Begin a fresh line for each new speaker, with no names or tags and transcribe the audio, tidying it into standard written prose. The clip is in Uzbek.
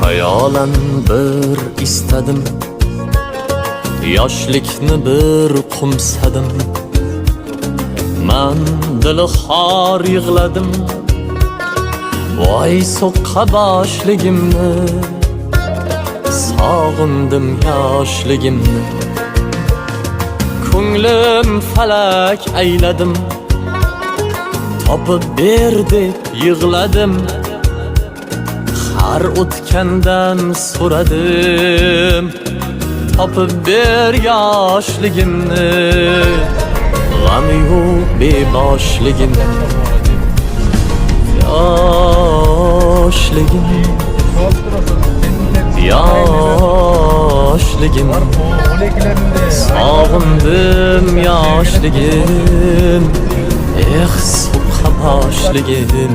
Hayolan bir istadim, yoshlikni bir qumsadim. Men dili xor yig'ladim, voy so'qqa boshligimni. Sog'indim yoshligimni, ko'nglim falak ayladim. Topib ber deb yig'ladim, har o'tgandan so'radim. Topib ber yoshligimni, g'am yo'q beboshligimni. Yoshligim, yoshligim, sog'indim yoshligim. So'qqa boshligim.